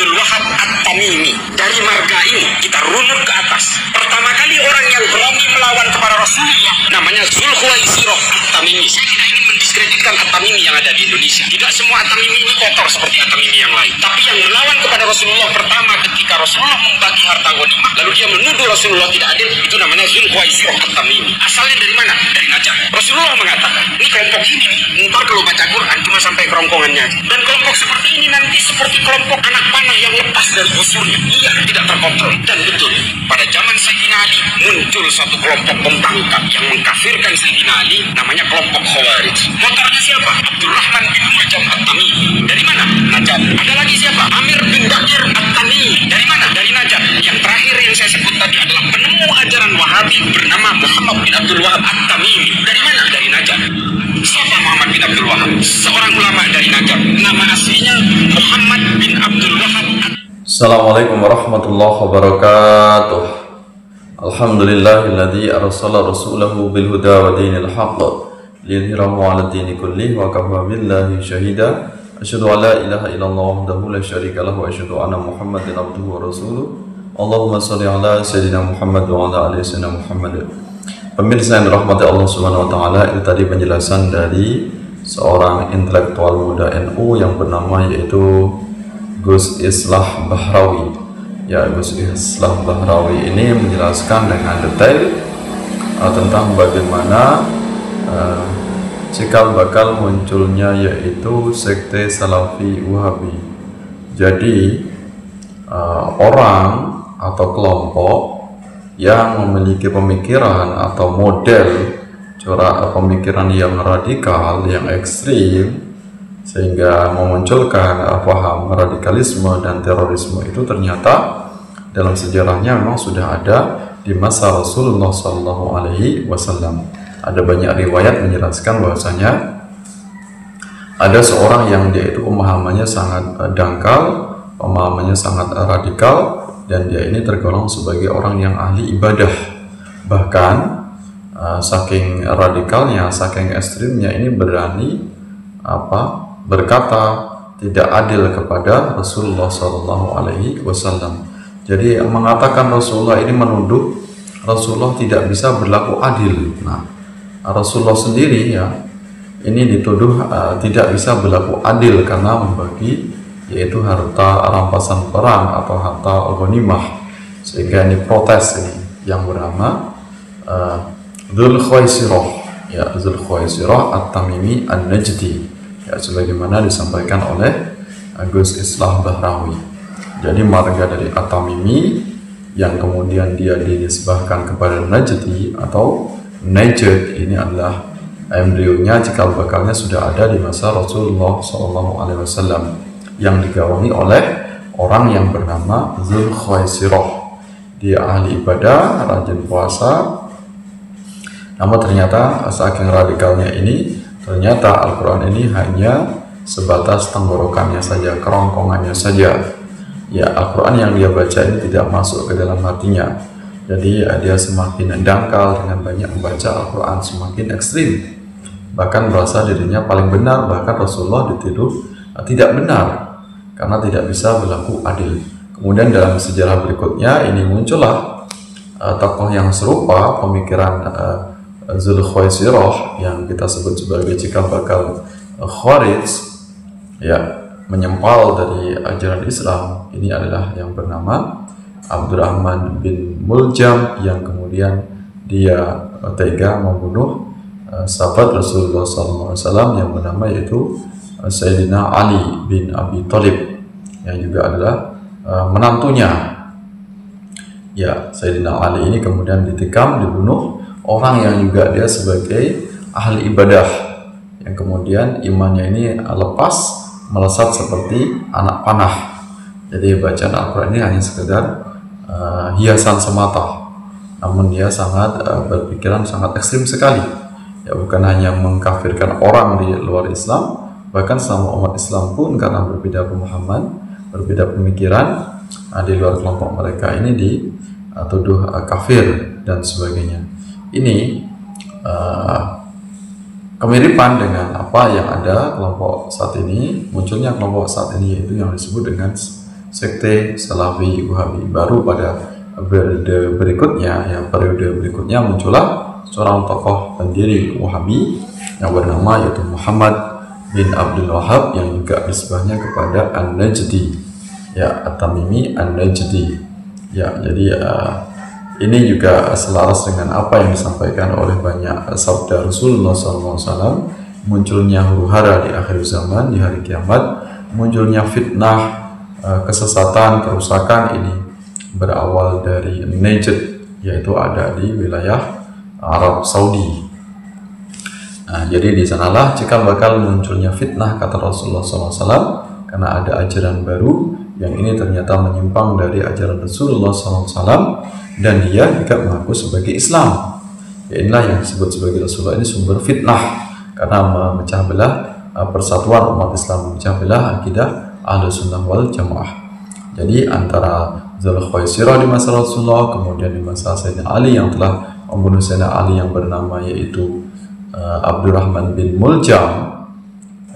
Abdul Wahab At-Tamimi. Dari marga ini kita runut ke atas. Pertama kali orang yang berani melawan kepada Rasulullah namanya Zulkhuwaisirah At-Tamimi. Saya tidak ingin mendiskreditkan At-Tamimi yang ada di Indonesia. Tidak semua At-Tamimi ini kotor seperti At-Tamimi yang lain. Tapi yang melawan kepada Rasulullah pertama ketika Rasulullah membagi harta ghanimah, lalu dia menuduh Rasulullah tidak adil, itu namanya Zulkhuwaisirah At-Tamimi. Asalnya dari mana? Dari Najaf. Rasulullah mengatakan, ini kelompok ini ntar kalau baca Quran cuma sampai kerongkongannya. Dan kelompok seperti ini nanti seperti kelompok anak panah yang lepas dari busurnya. Iya, tidak terkontrol. Dan betul, pada zaman Sayyidina Ali muncul satu kelompok pembangkang yang mengkafirkan Sayyidina Ali, namanya kelompok Khawarij. Motornya siapa? Abdurrahman bin Muljam At-Tamimi. Dari mana? Najaf. Ada lagi siapa? Amir bin Bakir At-Tamimi. Dari mana? Dari Najaf. Yang terakhir yang saya sebut tadi adalah penemu ajaran Wahabi bernama Muhammad bin Abdul Wahab At-Tamimi. Dari mana? Dari Najaf. Siapa Muhammad bin Abdul Wahab? Seorang ulama dari Najaf. Nama aslinya Muhammad bin Abdul Wahab. Assalamualaikum warahmatullahi wabarakatuh. Alhamdulillahilladzi arsala rasulahu bil huda wa dinil haqq liyudhhirahu 'ala dini kullihi wa kafa billahi shahida. Asyhadu an la ilaha illallah wahdahu la syarika lahu wa asyhadu anna Muhammadan abduhu wa rasuluh. Allahumma shalli 'ala sayyidina Muhammad wa 'ala ali sayyidina Muhammad. Pemirsa yang dirahmati Allah Subhanahu wa taala, itu tadi penjelasan dari seorang intelektual muda NU yang bernama yaitu Gus Islah Bahrawi. Ya, Gus Islah Bahrawi ini menjelaskan dengan detail tentang bagaimana cikal bakal munculnya yaitu sekte Salafi Wahabi. Jadi orang atau kelompok yang memiliki pemikiran atau model corak pemikiran yang radikal, yang ekstrim, sehingga memunculkan paham radikalisme dan terorisme itu ternyata dalam sejarahnya memang sudah ada di masa Rasulullah SAW. Ada banyak riwayat menjelaskan bahwasanya ada seorang yang dia itu pemahamannya sangat dangkal, pemahamannya sangat radikal, dan dia ini tergolong sebagai orang yang ahli ibadah. Bahkan saking radikalnya, saking ekstrimnya ini berani berkata tidak adil kepada Rasulullah SAW. Jadi mengatakan Rasulullah ini menuduh Rasulullah tidak bisa berlaku adil. Nah, Rasulullah sendiri ya ini dituduh tidak bisa berlaku adil karena membagi yaitu harta rampasan perang atau harta ghanimah, sehingga ini protes ini yang bernama Zulkhuwaisirah, ya, Zulkhuwaisirah At-Tamimi An-Najdi, ya, sebagaimana disampaikan oleh Gus Islah Bahrawi. Jadi marga dari At-Tamimi yang kemudian dia dinisbahkan kepada Najdi atau Najd, ini adalah embrionya, cikal bakalnya sudah ada di masa Rasulullah SAW yang digawangi oleh orang yang bernama Zulkhuwaisirah. Dia ahli ibadah, rajin puasa, namun ternyata saking radikalnya ini, ternyata Al-Quran ini hanya sebatas tenggorokannya saja, kerongkongannya saja. Ya, Al-Quran yang dia baca ini tidak masuk ke dalam hatinya. Jadi dia semakin dangkal dengan banyak membaca Al-Quran, semakin ekstrim, bahkan merasa dirinya paling benar. Bahkan Rasulullah dituduh tidak benar karena tidak bisa berlaku adil. Kemudian dalam sejarah berikutnya ini muncullah tokoh yang serupa pemikiran Zulkhuwaisirah yang kita sebut sebagai cikal bakal Khawarij, ya, menyempal dari ajaran Islam. Ini adalah yang bernama Abdurrahman bin Muljam yang kemudian dia tega membunuh sahabat Rasulullah SAW yang bernama yaitu Sayyidina Ali bin Abi Thalib yang juga adalah menantunya. Ya, Sayyidina Ali ini kemudian ditikam, dibunuh orang yang juga dia sebagai ahli ibadah, yang kemudian imannya ini lepas, melesat seperti anak panah. Jadi bacaan Al-Quran ini hanya sekedar hiasan semata, namun dia sangat berpikiran sangat ekstrim sekali. Ya, bukan hanya mengkafirkan orang di luar Islam, bahkan sama umat Islam pun karena berbeda pemahaman, berbeda pemikiran, di luar kelompok mereka ini dituduh kafir dan sebagainya. Ini kemiripan dengan apa yang ada kelompok saat ini, munculnya kelompok saat ini, yaitu yang disebut dengan sekte Salafi Wahabi. Baru pada periode berikutnya muncullah seorang tokoh pendiri Wahabi yang bernama yaitu Muhammad bin Abdul Wahhab, yang juga nisbahnya kepada An-Najdi, ya, At-Tamimi An-Najdi. Ya, jadi ini juga selaras dengan apa yang disampaikan oleh banyak sabda Rasulullah SAW. Munculnya huru-hara di akhir zaman, di hari kiamat, munculnya fitnah, kesesatan, kerusakan ini berawal dari Najd, yaitu ada di wilayah Arab Saudi. Nah, jadi di sanalah cikal bakal munculnya fitnah, kata Rasulullah SAW, karena ada ajaran baru yang ini ternyata menyimpang dari ajaran Rasulullah SAW, dan dia juga mengaku sebagai Islam. Ya, inilah yang disebut sebagai Rasulullah ini sumber fitnah, karena memecah belah persatuan umat Islam, memecah belah akidah Ahlus Sunnah wal Jamaah. Jadi antara Dzulkhuwaisirah di masa Rasulullah, kemudian di masa Sayyidina Ali yang telah membunuh Sayyidina Ali yang bernama yaitu Abdurrahman bin Muljam,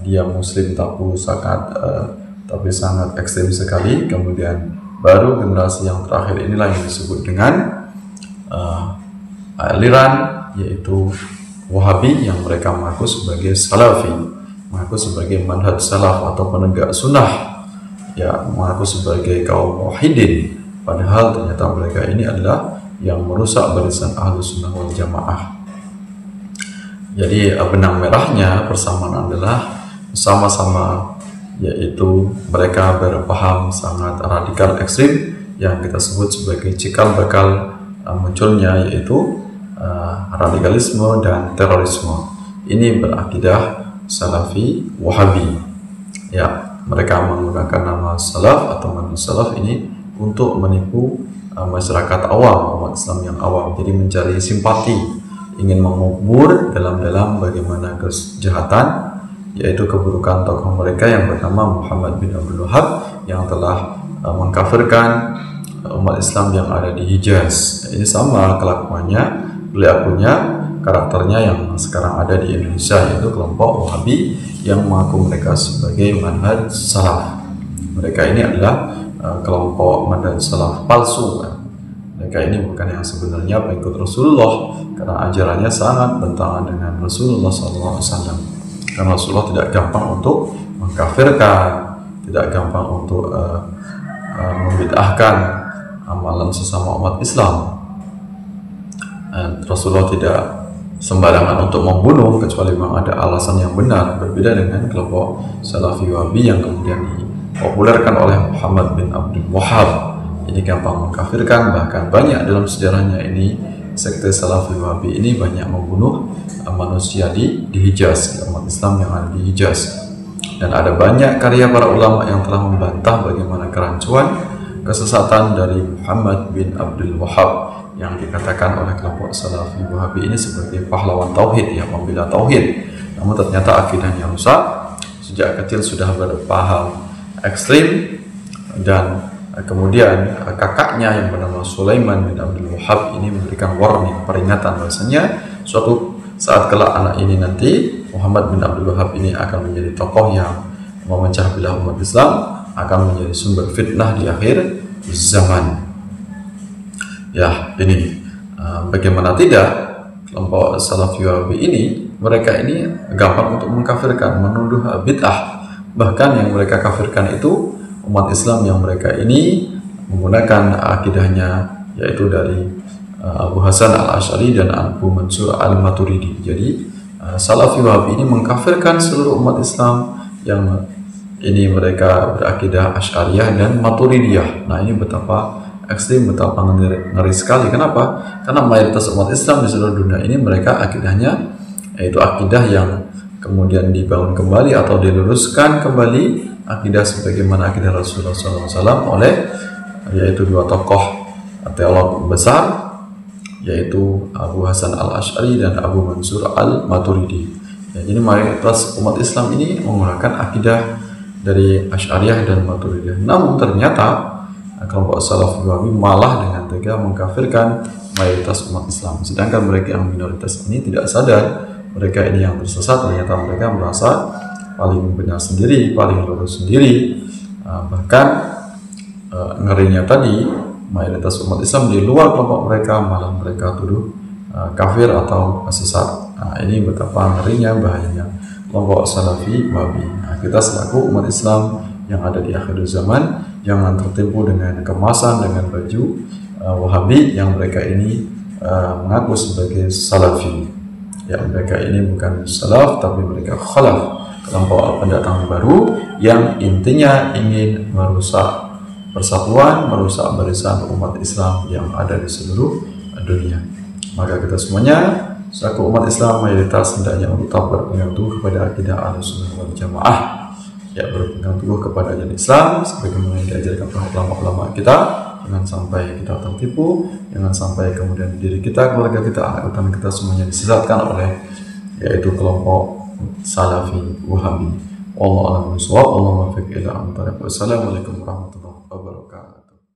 dia Muslim tapi sangat ekstrem sekali. Kemudian baru generasi yang terakhir inilah yang disebut dengan aliran yaitu Wahabi, yang mereka mengaku sebagai Salafi, mengaku sebagai manhaj salaf atau penegak sunnah, ya, mengaku sebagai kaum muwahhidin, padahal ternyata mereka ini adalah yang merusak barisan Ahlus Sunnah wal Jamaah. Jadi benang merahnya persamaan adalah sama-sama, yaitu mereka berpaham sangat radikal ekstrim yang kita sebut sebagai cikal bakal munculnya yaitu radikalisme dan terorisme. Ini berakidah Salafi Wahabi. Ya, mereka menggunakan nama salaf atau manhaj salaf ini untuk menipu masyarakat awam, umat Islam yang awam. Jadi mencari simpati, ingin mengubur dalam-dalam bagaimana kejahatan, yaitu keburukan tokoh mereka yang bernama Muhammad bin Abdul Wahhab, yang telah mengkafirkan umat Islam yang ada di Hijaz. Ini sama kelakuannya, perilakunya, karakternya yang sekarang ada di Indonesia, yaitu kelompok Wahabi yang mengaku mereka sebagai manhaj salaf. Mereka ini adalah kelompok manhaj salaf palsu. Mereka ini bukan yang sebenarnya pengikut Rasulullah, karena ajarannya sangat bertentangan dengan Rasulullah SAW. Karena Rasulullah tidak gampang untuk mengkafirkan, tidak gampang untuk membid'ahkan amalan sesama umat Islam. Rasulullah tidak sembarangan untuk membunuh kecuali memang ada alasan yang benar, berbeda dengan kelompok Salafi Wahabi yang kemudian dipopulerkan oleh Muhammad bin Abdul Wahhab. Ini gampang mengkafirkan, bahkan banyak dalam sejarahnya ini sekte Salafi Wahabi ini banyak membunuh manusia di Hijaz, umat Islam yang ada di Hijaz. Dan ada banyak karya para ulama yang telah membantah bagaimana kerancuan kesesatan dari Muhammad bin Abdul Wahhab yang dikatakan oleh kelompok Salafi Wahabi ini sebagai pahlawan tauhid, yang membela tauhid. Namun ternyata akidahnya rusak, sejak kecil sudah berpaham ekstrim, dan kemudian kakaknya yang bernama Sulaiman bin Abdul Wahhab ini memberikan warning, peringatan bahwasanya suatu saat kelak anak ini nanti, Muhammad bin Abdul Wahhab ini akan menjadi tokoh yang memecah belah umat Islam, akan menjadi sumber fitnah di akhir zaman. Ya, ini bagaimana tidak, kelompok Salafi Wahabi ini, mereka ini gampang untuk mengkafirkan, menuduh bid'ah. Bahkan yang mereka kafirkan itu umat Islam yang mereka ini menggunakan akidahnya, yaitu dari Abu Hasan Al-Asy'ari dan Abu Mansur Al-Maturidi. Jadi Salafi Wahabi ini mengkafirkan seluruh umat Islam yang ini mereka berakidah Asy'ariyah dan Maturidiyah. Nah, ini betapa ekstrim, betapa ngeri sekali. Kenapa? Karena mayoritas umat Islam di seluruh dunia ini mereka akidahnya yaitu akidah yang kemudian dibangun kembali atau diluruskan kembali, akidah sebagaimana akidah Rasulullah SAW oleh yaitu dua tokoh teolog besar, yaitu Abu Hasan Al-Asy'ari dan Abu Mansur Al-Maturidi. Ya, jadi mayoritas umat Islam ini menggunakan akidah dari Asy'ariyah dan Maturidiyah. Namun ternyata kelompok Salafi Wahabi malah dengan tega mengkafirkan mayoritas umat Islam. Sedangkan mereka yang minoritas ini tidak sadar, mereka ini yang tersesat, ternyata mereka merasa paling benar sendiri, paling lurus sendiri. Bahkan ngerinya tadi, mayoritas umat Islam di luar kelompok mereka malah mereka tuduh kafir atau sesat. Nah, ini betapa ngerinya, bahayanya kelompok Salafi Wahabi. Nah, kita selaku umat Islam yang ada di akhir zaman jangan tertipu dengan kemasan, dengan baju Wahabi yang mereka ini mengaku sebagai Salafi. Ya, mereka ini bukan salaf tapi mereka khalaf, kelompok pendatang baru yang intinya ingin merusak persatuan, merusak barisan umat Islam yang ada di seluruh dunia. Maka kita semuanya selaku umat Islam mayoritas hendaknya untuk tetap berpegang teguh kepada akidah Ahlussunnah wal Jamaah, ya, berpegang teguh kepada ajaran Islam sebagaimana yang diajarkan oleh ulama-ulama kita. Jangan sampai kita tertipu, jangan sampai kemudian diri kita, keluarga kita, anak kita semuanya disesatkan oleh yaitu kelompok Salafi Wahabi. Wallahu a'lam bishawab. Wassalamualaikum warahmatullahi wabarakatuh.